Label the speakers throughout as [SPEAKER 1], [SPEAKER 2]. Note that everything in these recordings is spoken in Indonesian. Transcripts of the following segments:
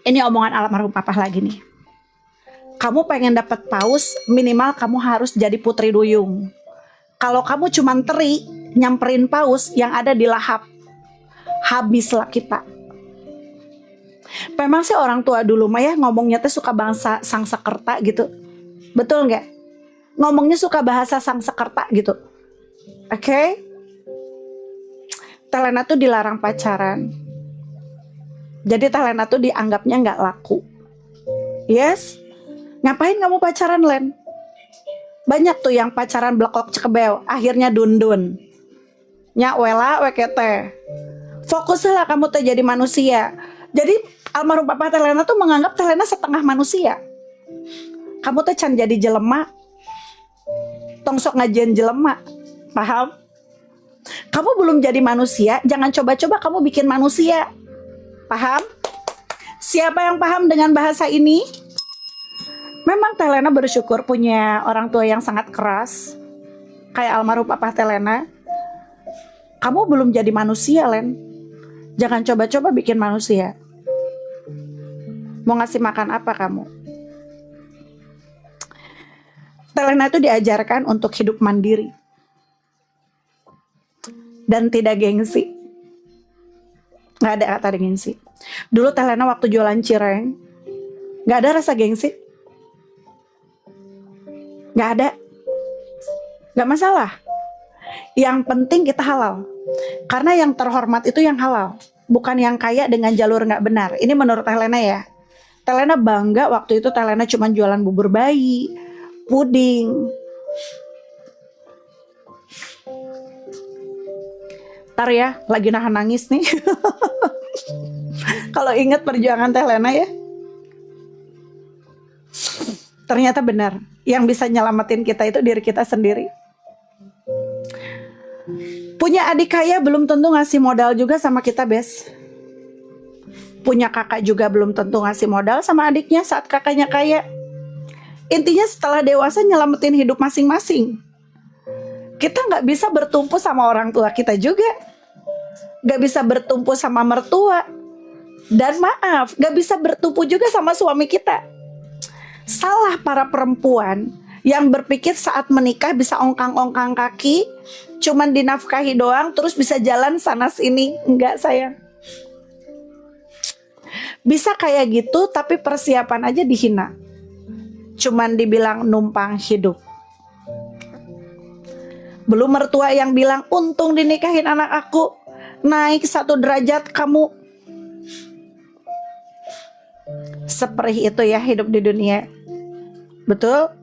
[SPEAKER 1] Ini omongan almarhum papa lagi nih. Kamu pengen dapat paus, minimal kamu harus jadi putri duyung. Kalau kamu cuman teri, nyamperin paus yang ada di lahap, habislah kita. Memang sih orang tua dulu mah ya ngomongnya tuh suka bahasa Sangsekerta gitu. Betul nggak? Ngomongnya suka bahasa Sangsekerta gitu. Oke? Telena tuh dilarang pacaran. Jadi Telena tuh dianggapnya nggak laku. Yes? Ngapain kamu pacaran, Len? Banyak tuh yang pacaran blekok cekebel, akhirnya dundun. Nya wela wekete. Fokuslah kamu tuh jadi manusia. Jadi almarhum papa Telena tuh menganggap Telena setengah manusia. Kamu tuh can jadi jelema. Tongsok ngajian jelema. Paham? Kamu belum jadi manusia, jangan coba-coba kamu bikin manusia. Paham? Siapa yang paham dengan bahasa ini? Memang Telena bersyukur punya orang tua yang sangat keras, kayak almarhum papa Telena. Kamu belum jadi manusia, Len. Jangan coba-coba bikin manusia. Mau ngasih makan apa kamu? Telena itu diajarkan untuk hidup mandiri dan tidak gengsi. Nggak ada kata gengsi. Dulu Telena waktu jualan cireng, nggak ada rasa gengsi. Nggak ada. Nggak masalah. Yang penting kita halal. Karena yang terhormat itu yang halal, bukan yang kaya dengan jalur nggak benar. Ini menurut Telena ya. Telena bangga waktu itu Telena cuma jualan bubur bayi, puding. Ntar ya, lagi nahan nangis nih. Kalau ingat perjuangan Telena ya. Ternyata benar, yang bisa nyelamatin kita itu diri kita sendiri. Punya adik kaya belum tentu ngasih modal juga sama kita, Bes. Punya kakak juga belum tentu ngasih modal sama adiknya saat kakaknya kaya. Intinya setelah dewasa nyelamatin hidup masing-masing. Kita nggak bisa bertumpu sama orang tua kita juga. Nggak bisa bertumpu sama mertua. Dan maaf, nggak bisa bertumpu juga sama suami kita. Salah para perempuan yang berpikir saat menikah bisa ongkang-ongkang kaki, cuman dinafkahi doang, terus bisa jalan sana sini. Enggak, sayang. Bisa kayak gitu, tapi persiapan aja dihina. Cuman dibilang numpang hidup. Belum mertua yang bilang, untung dinikahin anak aku, naik 1 derajat kamu. Seperti itu ya hidup di dunia. Betul?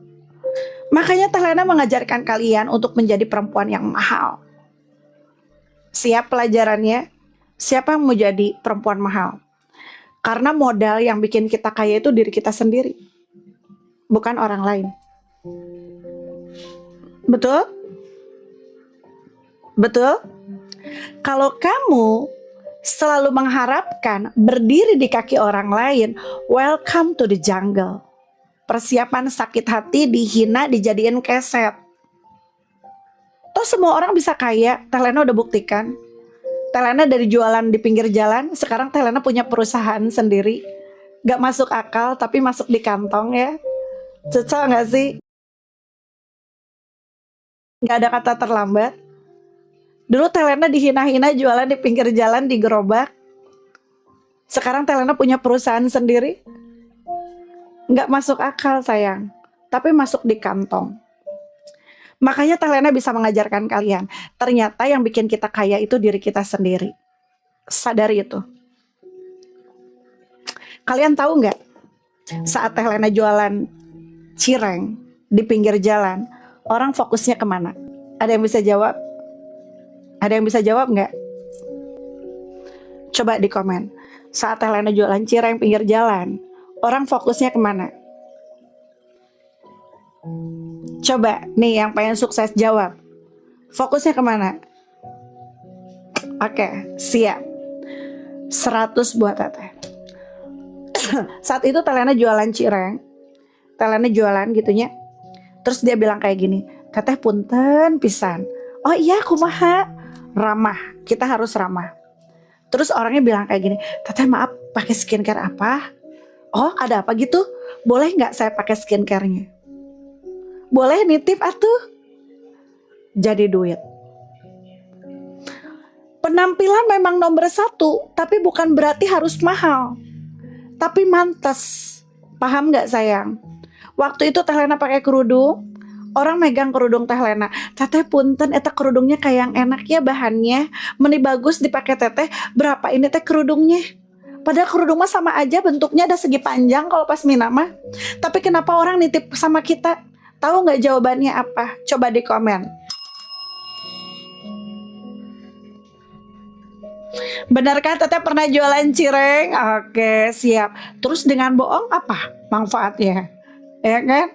[SPEAKER 1] Makanya Telena mengajarkan kalian untuk menjadi perempuan yang mahal. Siap pelajarannya? Siapa yang mau jadi perempuan mahal? Karena modal yang bikin kita kaya itu diri kita sendiri, bukan orang lain. Betul? Betul? Kalau kamu selalu mengharapkan berdiri di kaki orang lain, welcome to the jungle. Persiapan sakit hati, dihina, dijadiin keset. Toh semua orang bisa kaya, Telena udah buktikan. Telena dari jualan di pinggir jalan, sekarang Telena punya perusahaan sendiri. Gak masuk akal, tapi masuk di kantong ya. Cocok gak sih? Gak ada kata terlambat. Dulu Telena dihina-hina jualan di pinggir jalan, di gerobak. Sekarang Telena punya perusahaan sendiri. Nggak masuk akal, sayang, tapi masuk di kantong. Makanya Telena bisa mengajarkan kalian, ternyata yang bikin kita kaya itu diri kita sendiri. Sadari itu. Kalian tahu nggak, saat Telena jualan cireng di pinggir jalan, orang fokusnya kemana? Ada yang bisa jawab? Ada yang bisa jawab nggak? Coba di komen. Saat Telena jualan cireng pinggir jalan, orang fokusnya kemana? Coba nih yang pengen sukses jawab. Fokusnya kemana? Oke, siap. 100 buat Teteh. Saat itu Telena jualan cireng. Telena jualan gitunya. Terus dia bilang kayak gini, Teteh punten pisan. Oh iya kumaha? Ramah, kita harus ramah. Terus orangnya bilang kayak gini, Teteh maaf pakai skincare apa? Oh, ada apa gitu? Boleh nggak saya pakai skincare-nya? Boleh nitip atuh? Jadi duit. Penampilan memang nomor satu, tapi bukan berarti harus mahal. Tapi mantas. Paham nggak sayang? Waktu itu Teh Lena pakai kerudung, orang megang kerudung Teh Lena. Teteh punten, eta kerudungnya kayak yang enak ya bahannya. Meni bagus dipakai teteh. Berapa ini teh kerudungnya? Padahal kerudung mah sama aja, bentuknya ada segi panjang kalau pas mina mah. Tapi kenapa orang nitip sama kita? Tahu nggak jawabannya apa? Coba di komen. Benarkah teteh pernah jualan cireng? Oke, siap. Terus dengan bohong apa manfaatnya? Ya kan?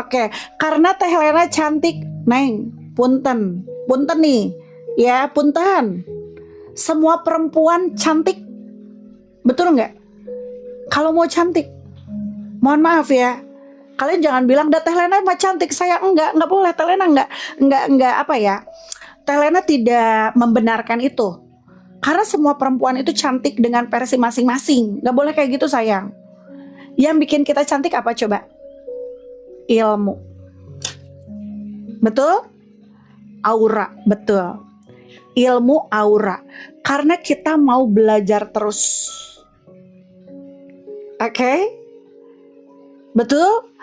[SPEAKER 1] Oke. Karena Teh Lena cantik, Neng. Punten. Punten nih. Ya, punten. Semua perempuan cantik. Betul nggak? Kalau mau cantik. Mohon maaf ya. Kalian jangan bilang, "Dah Teh Lena mah cantik." Saya enggak boleh. Teh Lena enggak apa ya? Teh Lena tidak membenarkan itu. Karena semua perempuan itu cantik dengan versi masing-masing. Gak boleh kayak gitu sayang. Yang bikin kita cantik apa coba? Ilmu. Betul? Aura, betul. Ilmu aura. Karena kita mau belajar terus. Oke? Betul?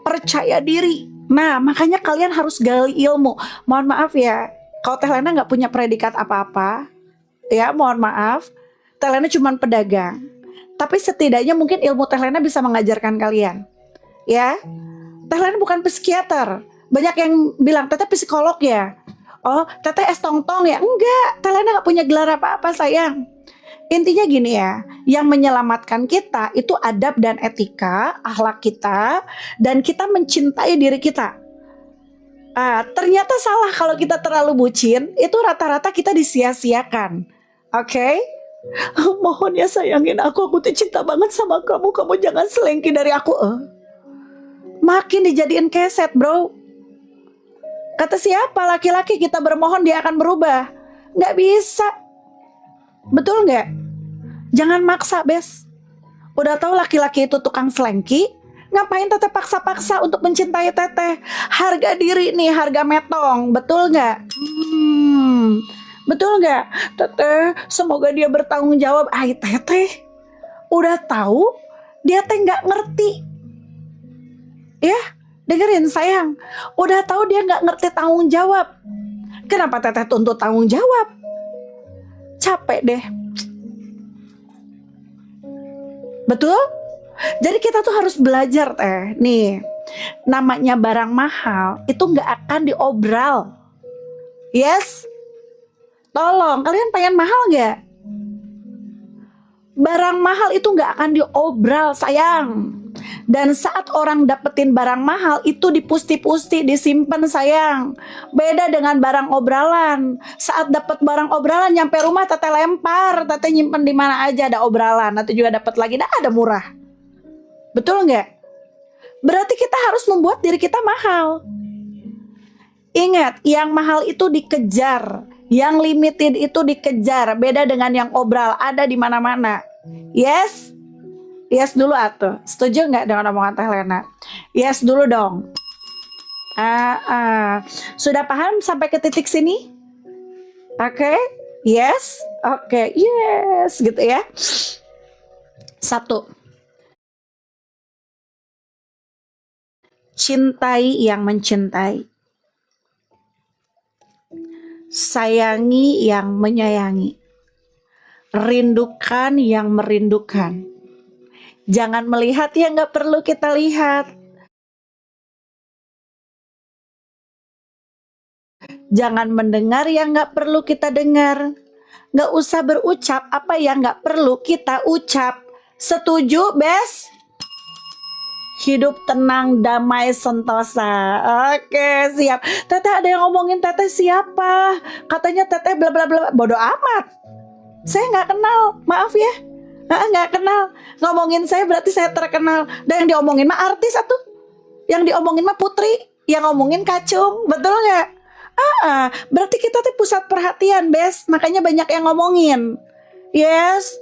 [SPEAKER 1] Percaya diri. Nah, makanya kalian harus gali ilmu. Mohon maaf ya, kalau Teh Lena gak punya predikat apa-apa, ya mohon maaf, Teh Lena cuma pedagang. Tapi setidaknya mungkin ilmu Teh Lena bisa mengajarkan kalian. Ya, Teh Lena bukan psikiater. Banyak yang bilang, "Teteh psikolog ya?" "Oh, teteh es tong-tong ya?" Enggak, Teh Lena gak punya gelar apa-apa sayang. Intinya gini ya, yang menyelamatkan kita itu adab dan etika, akhlak kita, dan kita mencintai diri kita. Ternyata salah kalau kita terlalu bucin, itu rata-rata kita disia-siakan. Oke? Mohon ya sayangin aku tuh cinta banget sama kamu jangan selengki dari aku. Makin dijadiin keset bro. Kata siapa laki-laki kita bermohon dia akan berubah? Nggak bisa. Betul nggak? Jangan maksa bes. Udah tahu laki-laki itu tukang selengki, ngapain teteh paksa-paksa untuk mencintai teteh? Harga diri nih, harga metong, betul nggak? Betul nggak? Teteh, semoga dia bertanggung jawab. Teteh, udah tahu dia teh nggak ngerti. Ya, dengerin sayang. Udah tahu dia nggak ngerti tanggung jawab. Kenapa teteh tuntut tanggung jawab? Capek deh. Betul? Jadi kita tuh harus belajar teh. Nih, namanya barang mahal itu nggak akan diobral. Yes? Tolong, kalian pengen mahal nggak? Barang mahal itu nggak akan diobral sayang. Dan saat orang dapetin barang mahal itu dipusti-pusti, disimpan sayang. Beda dengan barang obralan. Saat dapat barang obralan nyampe rumah teteh lempar, teteh nyimpen di mana aja ada obralan, nanti juga dapat lagi, ada murah. Betul nggak? Berarti kita harus membuat diri kita mahal. Ingat, yang mahal itu dikejar, yang limited itu dikejar. Beda dengan yang obral, ada di mana-mana. Yes? Yes dulu atuh. Setuju nggak dengan omongan Teh Lena? Yes dulu dong. Sudah paham sampai ke titik sini? Oke? Yes? Oke, yes gitu ya. 1. Cintai yang mencintai. Sayangi yang menyayangi. Rindukan yang merindukan. Jangan melihat yang gak perlu kita lihat. Jangan mendengar yang gak perlu kita dengar. Gak usah berucap apa yang gak perlu kita ucap. Setuju, Bes? Hidup tenang, damai, sentosa. Oke, siap. Teteh ada yang ngomongin teteh siapa? Katanya teteh bla bla bla. Bodoh amat. Saya gak kenal, maaf ya. Nggak kenal. Ngomongin saya berarti saya terkenal. Dan yang diomongin mah artis atuh. Yang diomongin mah Putri. Yang ngomongin Kacung. Betul nggak? Berarti kita tuh pusat perhatian, Bes. Makanya banyak yang ngomongin. Yes.